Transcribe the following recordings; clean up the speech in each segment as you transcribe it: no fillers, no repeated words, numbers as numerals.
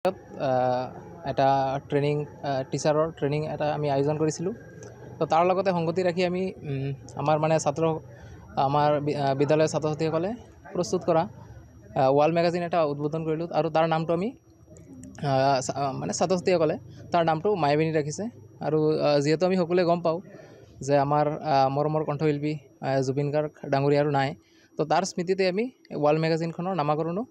এটা টিচাৰৰ ট্ৰেইনিং এটা আমি আয়োজন কৰিছিলোঁ। তো তাৰ লগতে সংগতি ৰাখি আমি আমাৰ আমাৰ বিদ্যালয়ৰ ছাত্ৰ ছাত্ৰীসকলে প্ৰস্তুত কৰা ৱাল মেগাজিন এটা উদ্বোধন কৰিলোঁ আৰু তাৰ নামটো আমি মানে ছাত্ৰ ছাত্ৰীসকলে তাৰ নামটো মায়াবিনী ৰাখিছে। আৰু যিহেতু আমি সকলোৱে গম পাওঁ যে আমাৰ মৰমৰ কণ্ঠশিল্পী জুবিন গাৰ্গ ডাঙৰীয়া আৰু নাই, তো তাৰ স্মৃতিতে আমি ৱাল মেগাজিনখনৰ নামাকৰণো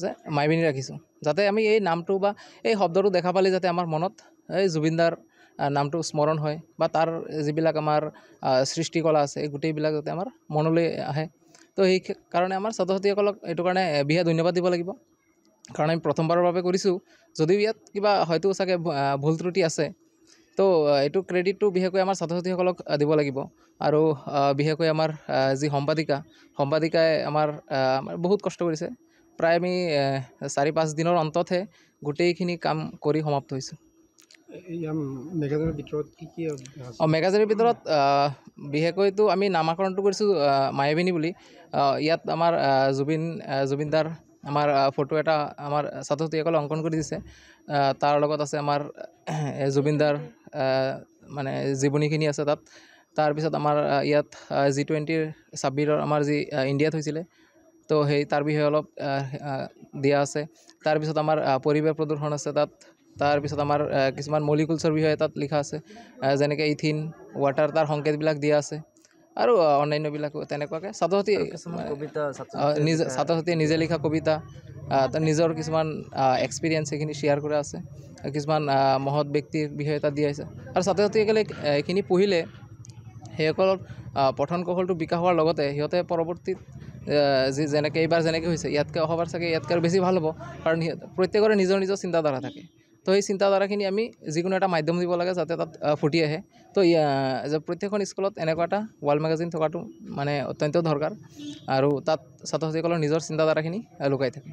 যে মায়াবিনী ৰাখিছোঁ, যাতে আমি এই নামটো বা এই শব্দটো দেখা পালে যাতে আমাৰ মনত এই জুবিনদাৰ নামটো স্মৰণ হয় বা তাৰ যিবিলাক আমাৰ সৃষ্টিকলা আছে এই গোটেইবিলাক যাতে আমাৰ মনলৈ আহে। তো সেই কাৰণে আমাৰ ছাত্ৰ ছাত্ৰীসকলক এইটো কাৰণে বিশেষ ধন্যবাদ দিব লাগিব, কাৰণ আমি প্ৰথমবাৰৰ বাবে কৰিছোঁ। যদিও ইয়াত কিবা হয়তো চাগে ভুল ত্ৰুটি আছে, তো এইটো ক্ৰেডিটটো বিশেষকৈ আমাৰ ছাত্ৰ ছাত্ৰীসকলক দিব লাগিব। আৰু বিশেষকৈ আমাৰ যি সম্পাদিকাই আমাৰ বহুত কষ্ট কৰিছে। প্ৰায় আমি 4-5 দিনৰ অন্ততহে গোটেইখিনি কাম কৰি সমাপ্ত হৈছোঁ। মেগাজিনৰ ভিতৰত কি মেগাজিনৰ ভিতৰত বিশেষকৈতো আমি নামাকৰণটো কৰিছোঁ মায়াবিনী বুলি। ইয়াত আমাৰ জুবিনদাৰ আমাৰ ফটো এটা আমাৰ ছাত্ৰ ছাত্ৰীসকলে অংকন কৰি দিছে। তাৰ লগত আছে আমাৰ জুবিনদাৰ মানে জীৱনীখিনি আছে তাত। তাৰপিছত আমাৰ ইয়াত G20 ছাব্বিৰৰ আমাৰ যি ইণ্ডিয়াত হৈছিলে, তো সেই তাৰ বিষয়ে অলপ দিয়া আছে। তাৰপিছত আমাৰ পৰিৱেশ প্ৰদূষণ আছে তাত। তাৰপিছত আমাৰ কিছুমান মলিকুলছৰ বিষয়ে তাত লিখা আছে, যেনেকৈ ইথিন, ৱাটাৰ, তাৰ সংকেতবিলাক দিয়া আছে। আৰু অন্যান্যবিলাকো তেনেকুৱাকৈ ছাত্ৰ ছাত্ৰীয়ে নিজে লিখা কবিতা, তাৰ নিজৰ কিছুমান এক্সপিৰিয়েঞ্চ সেইখিনি শ্বেয়াৰ কৰা আছে। কিছুমান মহৎ ব্যক্তিৰ বিষয়ে তাত দিয়া হৈছে। আৰু ছাত্ৰ ছাত্ৰীসকলে এইখিনি পঢ়িলে সেইসকলৰ পঠন কৌশলটো বিকাশ হোৱাৰ লগতে সিহঁতে পৰৱৰ্তীত এইবাৰ যেনেকৈ হৈছে ইয়াতকৈ অহাবাৰ চাগে ইয়াতকৈ আৰু বেছি ভাল হ'ব, কাৰণ প্ৰত্যেকৰে নিজৰ নিজৰ চিন্তাধাৰা থাকে। তো সেই চিন্তাধাৰাখিনি আমি যিকোনো এটা মাধ্যম দিব লাগে যাতে তাত ফুটি আহে। তো প্ৰত্যেকখন স্কুলত এনেকুৱা এটা ৱাল মেগাজিন থকাটো মানে অত্যন্ত দৰকাৰ, আৰু তাত ছাত্ৰ ছাত্ৰীসকলৰ নিজৰ চিন্তাধাৰাখিনি লুকাই থাকে।